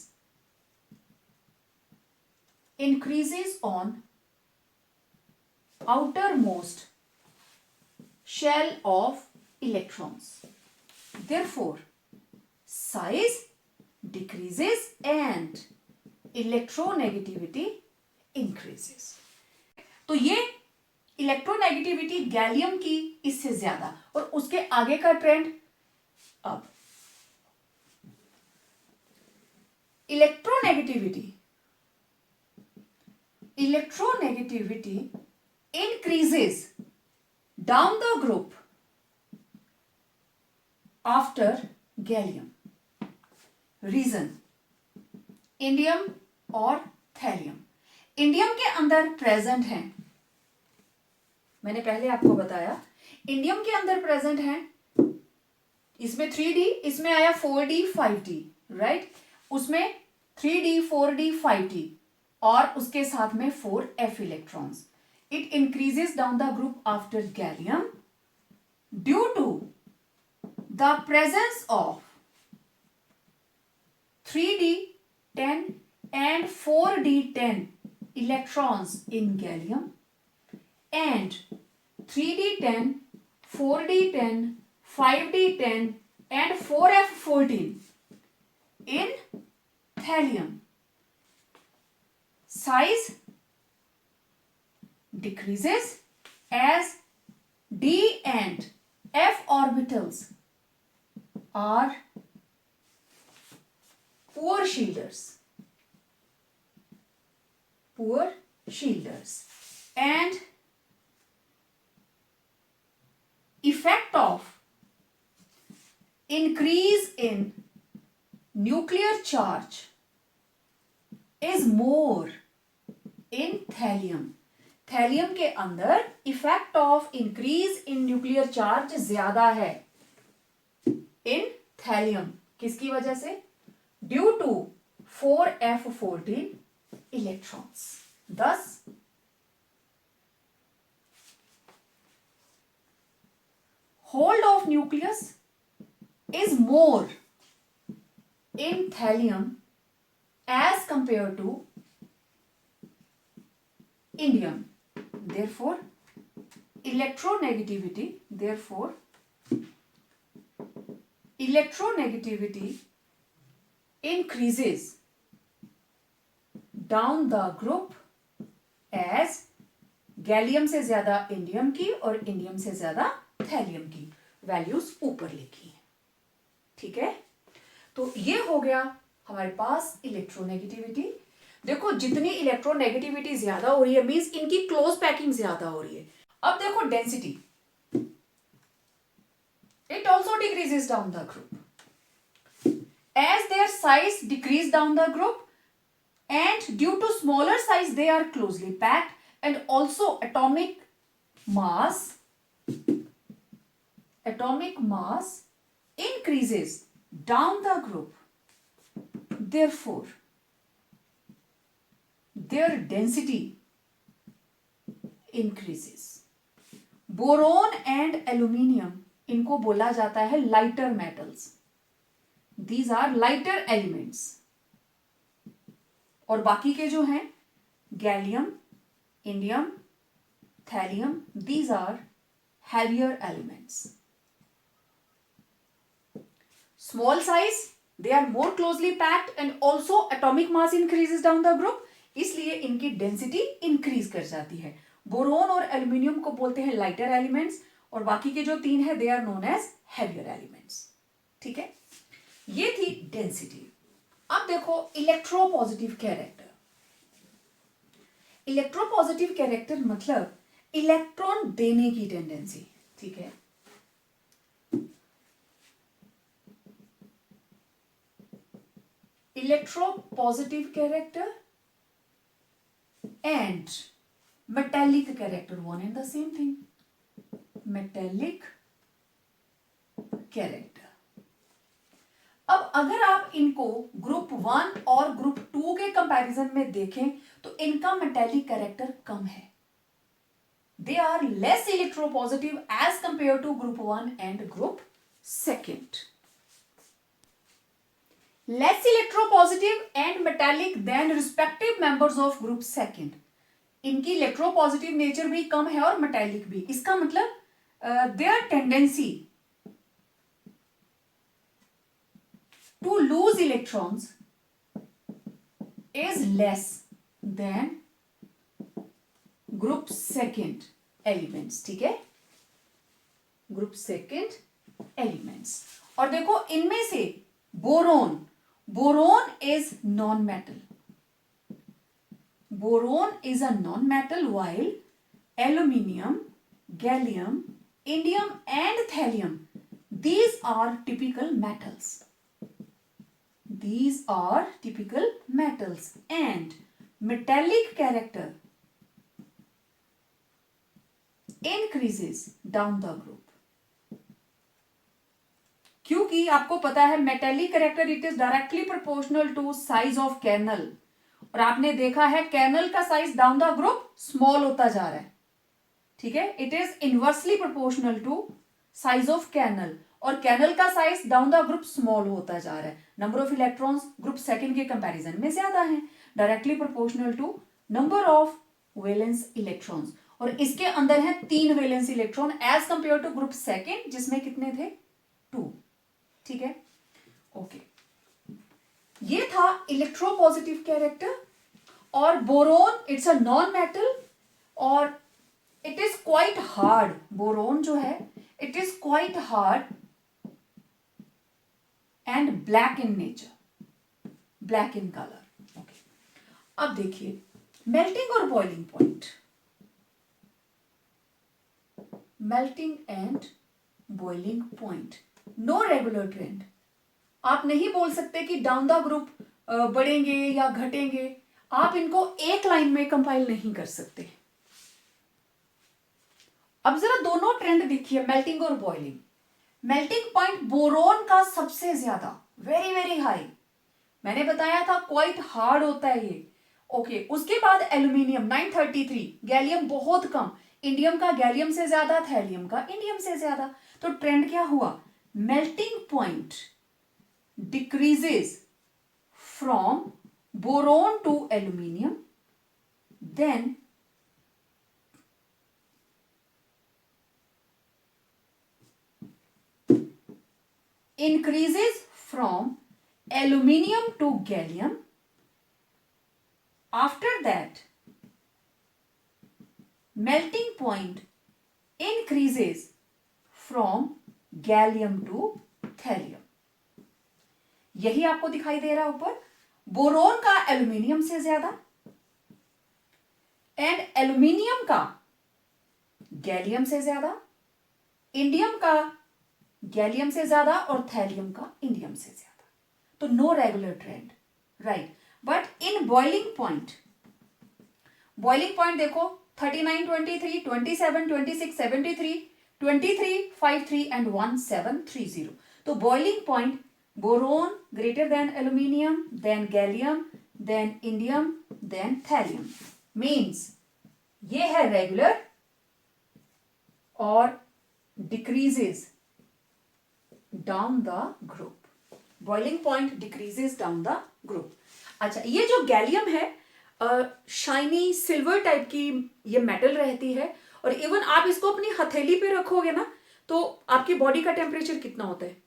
increases on outermost shell of electrons. Therefore, size decreases and electronegativity increases। तो ये electronegativity gallium की इससे ज्यादा, और उसके आगे का trend, अब electronegativity increases down the group after gallium। Reason, indium और थैलियम। इंडियम के अंदर प्रेजेंट हैं, मैंने पहले आपको बताया, इंडियम के अंदर प्रेजेंट हैं, इसमें 3d, इसमें आया 4d 5d, राइट, उसमें 3d 4d 5d और उसके साथ में 4f electrons. It increases down the group after gallium due to the presence of 3d10 and 4d10 electrons in gallium and 3d10, 4d10, 5d10 and 4f14 in thallium। Size decreases as d and f orbitals are poor shielders and effect of increase in nuclear charge is more in thallium। Thallium के अंदर effect of increase in nuclear charge ज्यादा है in thallium, किसकी वजह से, due to 4f14 electrons. thus hold of nucleus is more in thallium as compared to indium. Therefore electronegativity increases down the group as gallium से ज्यादा indium की और indium से ज्यादा थैलियम की वैल्यूज ऊपर लिखी है. ठीक है, तो ये हो गया हमारे पास इलेक्ट्रोनेगेटिविटी. देखो जितनी इलेक्ट्रोनेगेटिविटी ज्यादा हो रही है मींस इनकी क्लोज पैकिंग ज्यादा हो रही है. अब देखो density, it also decreases down the group as their size decrease down the group, and due to smaller size they are closely packed, and also atomic mass increases down the group. Therefore their density increases. Boron and aluminium इनको बोला जाता है lighter metals. These are lighter elements. और बाकी के जो हैं gallium, indium, thallium, these are heavier elements. Small size, they are more closely packed and also atomic mass increases down the group, इसलिए इनकी डेंसिटी इंक्रीज कर जाती है. बोरोन और एल्यूमिनियम को बोलते हैं लाइटर एलिमेंट्स और बाकी के जो तीन है they are known as heavier elements. ठीक है, ये थी डेंसिटी. अब देखो इलेक्ट्रोपॉजिटिव कैरेक्टर. इलेक्ट्रोपॉजिटिव कैरेक्टर मतलब इलेक्ट्रॉन देने की टेंडेंसी. ठीक है, electropositive character and metallic character, one and the same thing. Metallic character. अब अगर आप इनको ग्रुप 1 और ग्रुप 2 के कंपैरिजन में देखें तो इनका मेटेलिक कैरेक्टर कम है. They are less electropositive as compare to group 1 and group 2. Less electropositive and metallic than respective members of group 2. इनकी इलेक्ट्रोपॉजिटिव नेचर भी कम है और मेटेलिक भी. इसका मतलब their tendency to lose electrons is less than group 2 elements. ठीक है, group 2 elements. और देखो इनमें से boron is non-metal. Boron is a non-metal while aluminium, gallium, indium and thallium, these are typical metals. These are typical metals and metallic character increases down the group. क्योंकि आपको पता है metallic character it is directly proportional to size of kernel. और आपने देखा है kernel का size down the group small होता जा रहा है. ठीक है, it is inversely proportional to size of kernel और कैर्नल का size down the group small होता जा रहा है. नंबर ऑफ इलेक्ट्रॉन्स ग्रुप 2 के कंपैरिजन में ज्यादा है, directly proportional to number of valence electrons. और इसके अंदर है 3 valence electron as compare to group 2 जिसमें कितने थे 2. ठीक है, ओके. ये था इलेक्ट्रोपॉजिटिव कैरेक्टर. और boron it's a non metal और it is quite hard. Boron जो है it is quite hard and black in nature, black in colour. Okay, अब देखिए मेल्टिंग और boiling point. Melting and boiling point, no regular trend. आप नहीं बोल सकते कि डाउन द ग्रुप बढ़ेंगे या घटेंगे. आप इनको एक लाइन में कंपाइल नहीं कर सकते. अब जरा दोनों ट्रेंड देखिए, मेल्टिंग और बॉइलिंग. मेल्टिंग पॉइंट बोरोन का सबसे ज्यादा, वेरी वेरी हाई. मैंने बताया था क्वाइट हार्ड होता है ये. ओके, उसके बाद एल्यूमिनियम 933, गैलियम बहुत कम, इंडियम का गैलियम से ज्यादा, थैलियम का इंडियम से ज्यादा. तो ट्रेंड क्या हुआ, melting point decreases from boron to aluminium, then increases from aluminium to gallium. After that, melting point increases from gallium to thallium. यही आपको दिखाई दे रहा है ऊपर, बोरोन का एल्यूमिनियम से ज्यादा एंड एल्यूमिनियम का गैलियम से ज्यादा, इंडियम का गैलियम से ज्यादा और थैलियम का इंडियम से ज्यादा. तो no regular trend, right. But in boiling point देखो 39, 23, 27, 26, 73, 23, 53 एंड 1730. तो boiling point boron greater than aluminium, than gallium, than indium, than thallium. Means ये है रेगुलर और decreases down the group. Boiling point decreases down the group. अच्छा, ये जो gallium है shiny silver type की ये मेटल रहती है, और इवन आप इसको अपनी हथेली पे रखोगे ना तो आपकी बॉडी का टेम्परेचर कितना होता है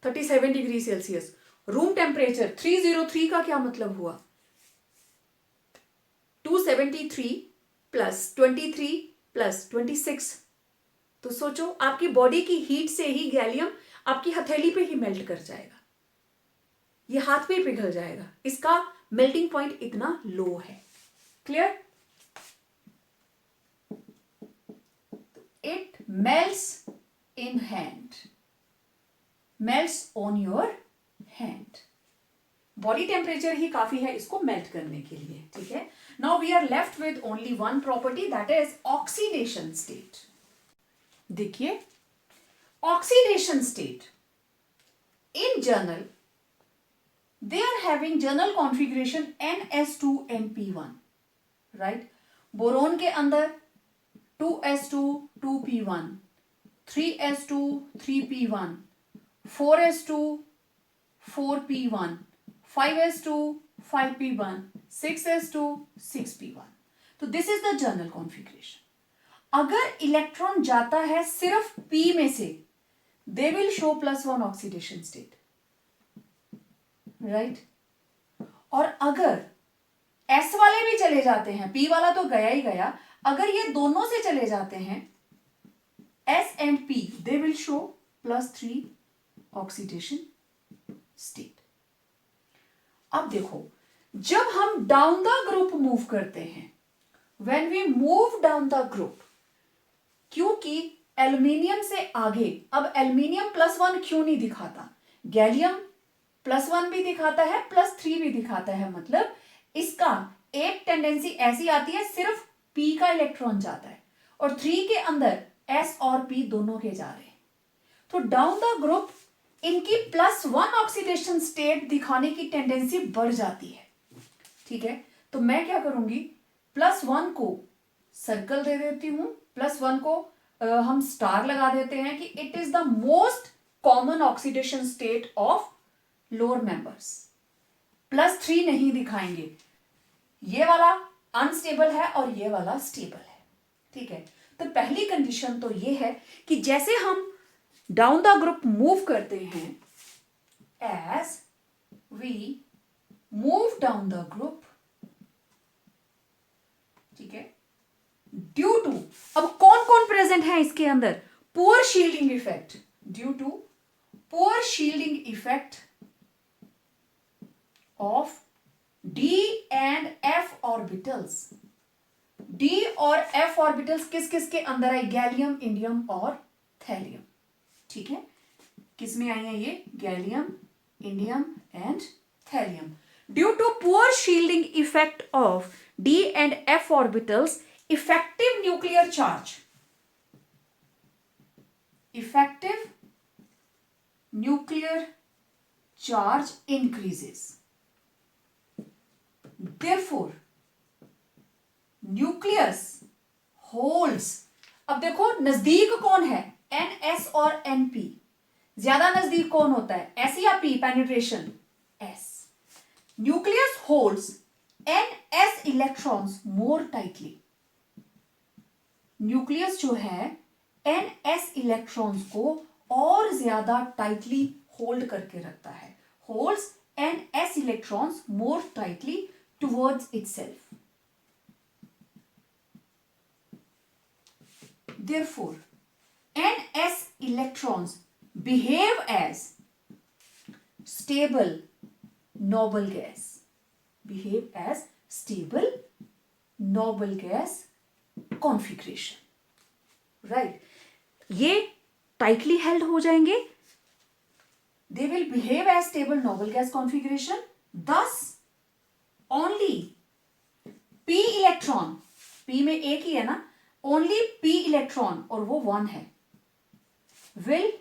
37 डिग्री सेल्सियस. रूम टेम्परेचर 303 का क्या मतलब हुआ, 273 प्लस 23 प्लस 26. तो सोचो आपकी बॉडी की हीट से ही गैलियम आपकी हथेली पे ही मेल्ट कर जाएगा, ये हाथ पे ही पिघल जाएगा. इसका मेल्टिंग पॉइंट इतना लो है. Clear? It melts in hand, melts on your hand. Body temperature ही काफी है इसको मेल्ट करने के लिए. ठीक है. Now we are left with only one property, that is oxidation state. देखिए, oxidation state in general they are having journal configuration NS2 NP1, right? Boron के अंदर 2s2 2p1, 3s2 3p1, 4s2 4p1, 5s2 5p1, 6s2 6p1. तो this is the journal configuration. अगर electron जाता है सिर्फ p में से, they will show +1 oxidation state, right. और अगर S वाले भी चले जाते हैं, P वाला तो गया ही गया, अगर ये दोनों से चले जाते हैं S and P, they will show +3 oxidation state. अब देखो, जब हम डाउन द ग्रुप मूव करते हैं, when we move down the group, क्योंकि एल्यूमिनियम से आगे, अब एल्यूमिनियम +1 क्यों नहीं दिखाता, गैलियम +1 भी दिखाता है, +3 भी दिखाता है. मतलब इसका एक टेंडेंसी ऐसी आती है सिर्फ P का इलेक्ट्रॉन जाता है और 3 के अंदर S और P दोनों के जा रहे हैं. तो डाउन द ग्रुप इनकी +1 ऑक्सीडेशन स्टेट दिखाने की टेंडेंसी बढ़ जाती है. ठीक है. तो मैं क्या करूंगी, +1 को सर्कल दे देती हूं, +1 को हम स्टार लगा देते हैं कि it is the most common oxidation state of lower members. +3 नहीं दिखाएंगे, ये वाला अनस्टेबल है और ये वाला स्टेबल है. ठीक है. तो पहली कंडीशन तो ये है कि जैसे हम डाउन द ग्रुप मूव करते हैं, as we move down the group, ठीक है, ड्यू टू, अब कौन कौन प्रेजेंट है इसके अंदर, poor shielding effect, due to poor shielding effect of D and F orbitals. D और F orbitals किस किस के अंदर है, गैलियम, इंडियम और थैलियम. ठीक है. किस में आई है ये, gallium, indium and thallium. Due to poor shielding effect of D and F orbitals, effective nuclear charge, effective nuclear charge increases. Therefore, nucleus holds. अब देखो नजदीक कौन है, NS और NP. ज्यादा नजदीक कौन होता है, S या P, penetration S. nucleus holds ns electrons more tightly. Nucleus जो है ns इलेक्ट्रॉन्स को और ज्यादा टाइटली होल्ड करके रखता है. Holds ns electrons more tightly towards itself. Therefore, ns electrons behave as stable noble gas. Behave as stable noble gas configuration. Right? ये tightly held हो जाएंगे. They will behave as stable noble gas configuration. Thus, only p electron, p में एक ही है ना, only p electron और वो 1 है, will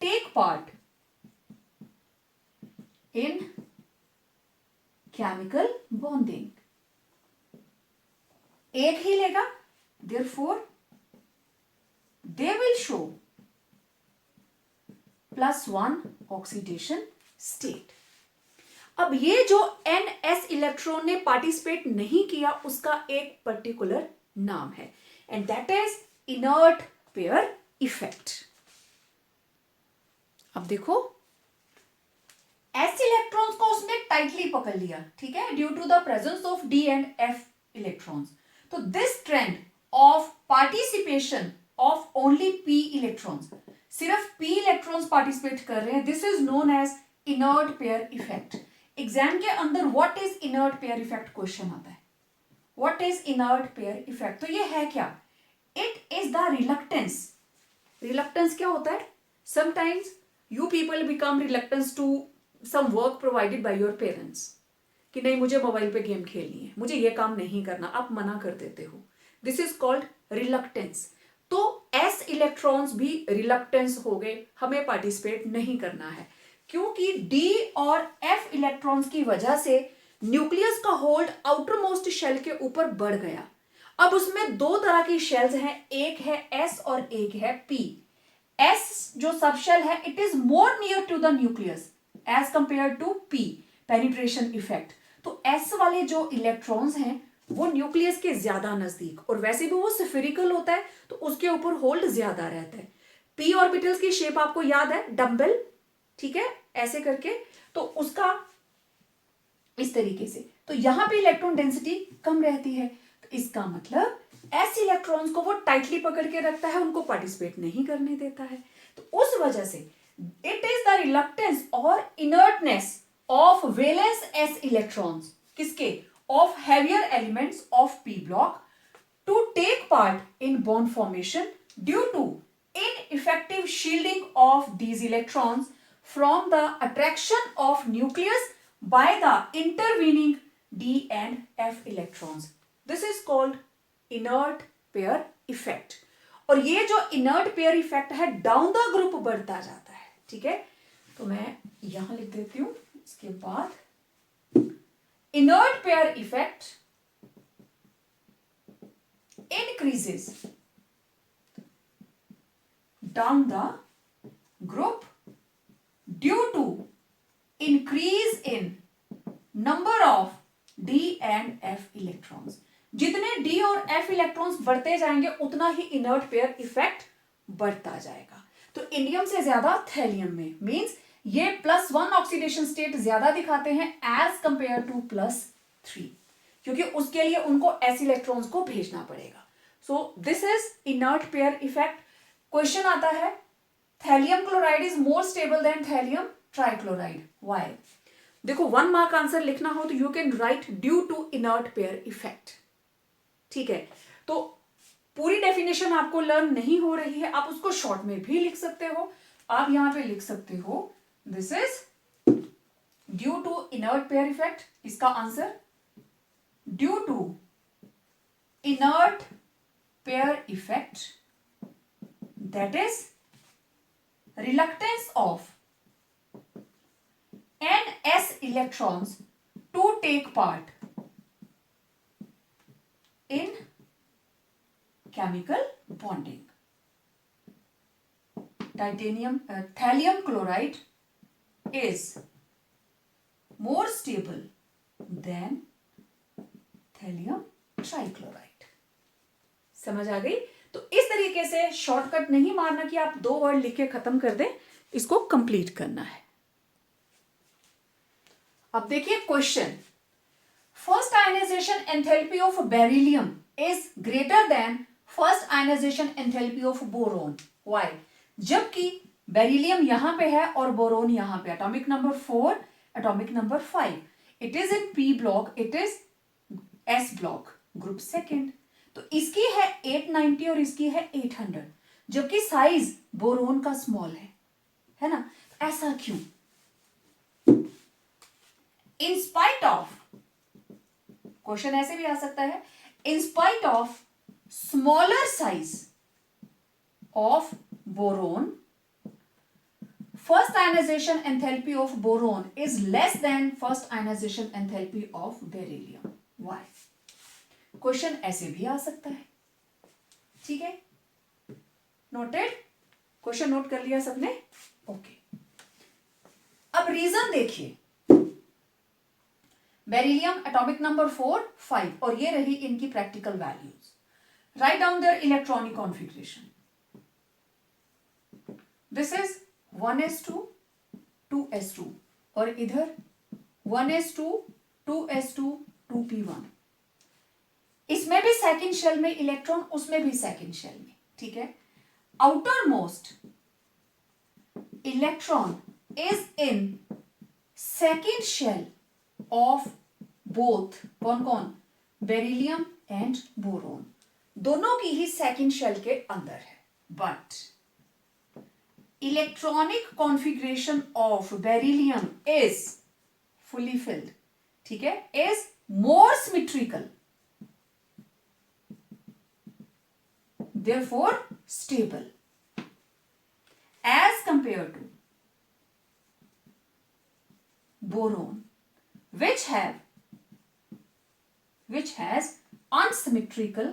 take part in chemical bonding. एक ही लेगा. Therefore, they will show +1 oxidation state. अब ये जो ns इलेक्ट्रॉन ने पार्टिसिपेट नहीं किया उसका एक पर्टिकुलर नाम है and that is inert pair effect. अब देखो s इलेक्ट्रॉन्स को उसने टाइटली पकड़ लिया, ठीक है, due to the presence of d and f electrons. तो this trend of participation of only p electrons, सिर्फ p इलेक्ट्रॉन्स पार्टिसिपेट कर रहे हैं, this is known as inert pair effect. Exam के अंदर what is inert pair effect question आता है. What is inert pair effect? तो ये है क्या? It is the reluctance. Reluctance क्या होता है? Sometimes you people become reluctance to some work provided by your parents कि नहीं मुझे मोबाइल पे गेम खेलनी है, मुझे ये काम नहीं करना, आप मना कर देते हो. This is called reluctance. तो s इलेक्ट्रॉन्स भी रिलक्टेंस हो गए, हमें पार्टिसिपेट नहीं करना है क्योंकि d और f इलेक्ट्रॉन्स की वजह से न्यूक्लियस का होल्ड आउटर मोस्ट शेल के ऊपर बढ़ गया. अब उसमें दो तरह की शेल्स हैं, एक है s और एक है p. s जो सब शेल है it is more near to the nucleus as compare to p. Penetration effect. तो s वाले जो इलेक्ट्रॉन्स हैं वो न्यूक्लियस के ज्यादा नजदीक, और वैसे भी वो स्फेरिकल होता है तो उसके ऊपर होल्ड ज्यादा रहता है. p ऑर्बिटल्स की शेप आपको याद है, डंबल, ठीक है, ऐसे करके. तो उसका इस तरीके से, तो यहां पे इलेक्ट्रॉन डेंसिटी कम रहती है. तो इसका मतलब s इलेक्ट्रॉन्स को वो टाइटली पकड़ के रखता है, उनको पार्टिसिपेट नहीं करने देता है. तो उस वजह से इट इज द रिलक्टेंस और inertness of valence s electrons, किसके? Of heavier elements of p block to take part in bond formation due to ineffective shielding of these electrons from the attraction of nucleus by the intervening d and f electrons. This is called inert pair effect. और ये जो inert pair effect है down the group बढ़ता जाता है, ठीक है. तो मैं यहां लिख देती हूं. इसके बाद inert pair effect increases down the group due to increase in number of d and f electrons. जितने d और f इलेक्ट्रॉन्स बढ़ते जाएंगे उतना ही इनर्ट पेयर इफेक्ट बढ़ता जाएगा. तो इंडियम से ज्यादा थैलियम में, मींस ये +1 ऑक्सीडेशन स्टेट ज्यादा दिखाते हैं एज कंपेयर टू +3, क्योंकि उसके लिए उनको s इलेक्ट्रॉन्स को भेजना पड़ेगा. So this is inert pair effect. Question आता है thallium chloride is more stable than thallium trichloride. Why? देखो 1 मार्क आंसर लिखना हो तो you can write due to inert pair effect, ठीक है. तो पूरी डेफिनेशन आपको लर्न नहीं हो रही है, आप उसको शॉर्ट में भी लिख सकते हो. आप यहां पे लिख सकते हो this is due to inert pair effect. इसका answer due to inert pair effect, that is reluctance of ns electrons to take part in chemical bonding. Thallium chloride is more stable than thallium trichloride. समझ आ गई? तो इस तरीके से shortcut नहीं मारना कि आप 2 वर्ड लिख के खत्म कर दें, इसको कंप्लीट करना है। अब देखिए question, first ionization enthalpy of beryllium is greater than first ionization enthalpy of boron. Why? जबकि बेरिलियम यहां पे है और बोरोन यहां पे, atomic number 4, atomic number 5, it is in P block, it is S block, group second. तो इसकी है 890 और इसकी है 800, जबकि साइज बोरोन का स्मॉल है ना? ऐसा क्यों? इन स्पाइट ऑफ, क्वेश्चन ऐसे भी आ सकता है, in spite of smaller size of boron, first ionization enthalpy of boron is less than first ionization enthalpy of beryllium. Why? Question ऐसे भी आ सकता है, ठीक है? नोटेड? क्वेश्चन नोट कर लिया सबने? ओके। अब रीजन देखिए, बेरिलियम एटॉमिक नंबर 4, 5 और ये रही इनकी practical values. Right down their electronic configuration. This is 1s2 2s2 और इधर 1s2 2s2 2p1। इसमें भी सेकंड शेल में इलेक्ट्रॉन, उसमें भी सेकंड शेल में, ठीक है? Outermost electron is in second shell of both, कौन कौन? बेरिलियम एंड बोरोन, दोनों की ही सेकंड शेल के अंदर है। But electronic configuration of beryllium is fully filled, ठीक है? Is more symmetrical, therefore stable as compared to boron, which has unsymmetrical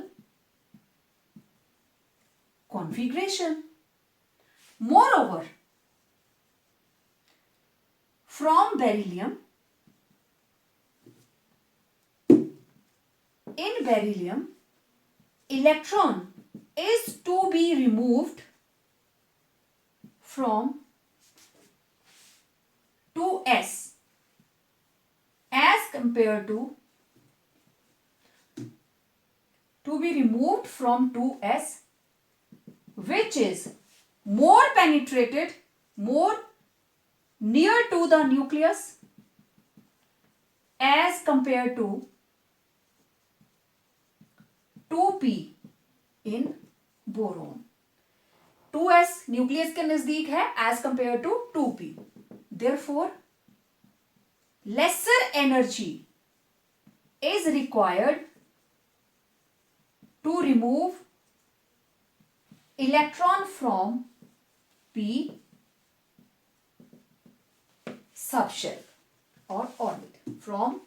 configuration. Moreover, from beryllium, in beryllium, electron is to be removed from 2s as compared to be removed from 2s, which is more penetrated, more near to the nucleus as compared to 2p in boron. 2s nucleus के नजदीक है as compared to 2p. Therefore, lesser energy is required to remove electron from p subshell or orbit, from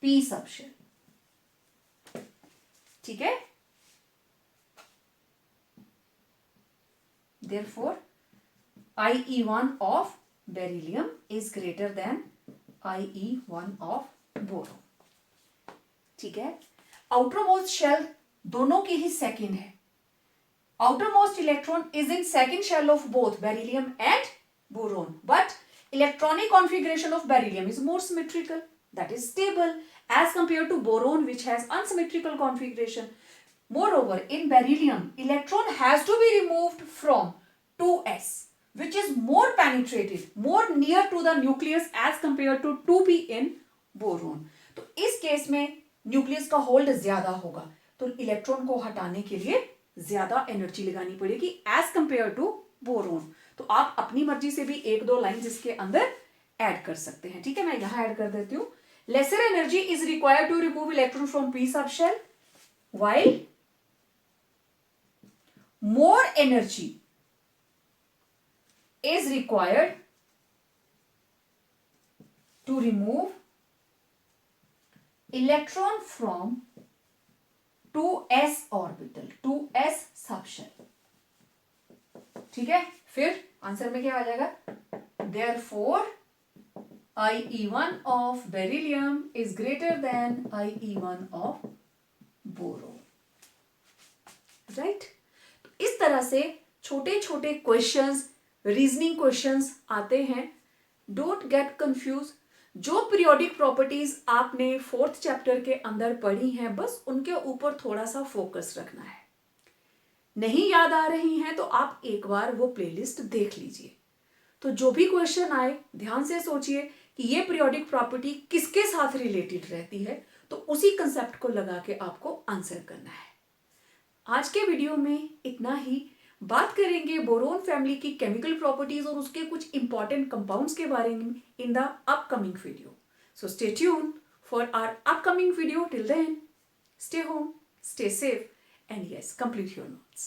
p subshell. ठीक है? Therefore, IE1 of beryllium is greater than IE1 of boron. ठीक है? outermost shell दोनों की ही second है. outermost electron is in second shell of both beryllium and boron, but electronic configuration of beryllium is more symmetrical, that is stable as compared to boron, which has unsymmetrical configuration. Moreover, in beryllium, electron has to be removed from 2s, which is more penetrated, more near to the nucleus as compared to 2p in boron. तो इस case में nucleus का hold ज्यादा होगा, तो electron को हटाने के लिए ज्यादा एनर्जी लगानी पड़ेगी एज कंपेयर टू बोरोन. तो आप अपनी मर्जी से भी 1-2 लाइंस इसके अंदर ऐड कर सकते हैं. ठीक है, मैं यहां ऐड कर देती हूं. Lesser energy is required to remove electron from P subshell, while more energy is required to remove electron from 2s orbital, 2s subshell. ठीक है, फिर आंसर में क्या आ जाएगा? Therefore IE1 of beryllium is greater than IE1 of boron. Right? तो इस तरह से छोटे छोटे क्वेश्चंस, रीजनिंग क्वेश्चंस आते हैं. Don't get confuse. जो पीरियोडिक प्रॉपर्टीज आपने 4th चैप्टर के अंदर पढ़ी हैं, बस उनके ऊपर थोड़ा सा फोकस रखना है. नहीं याद आ रही हैं तो आप एक बार वो प्लेलिस्ट देख लीजिए. तो जो भी क्वेश्चन आए ध्यान से सोचिए कि ये पीरियोडिक प्रॉपर्टी किसके साथ रिलेटेड रहती है, तो उसी कंसेप्ट को लगा के आपको आंसर करना है. आज के वीडियो में इतना ही. बात करेंगे बोरोन फैमिली की केमिकल प्रॉपर्टीज और उसके कुछ इंपॉर्टेंट कंपाउंड्स के बारे में in the upcoming video. So stay tune for our upcoming video. Till then, stay home, stay safe, and yes, complete your notes.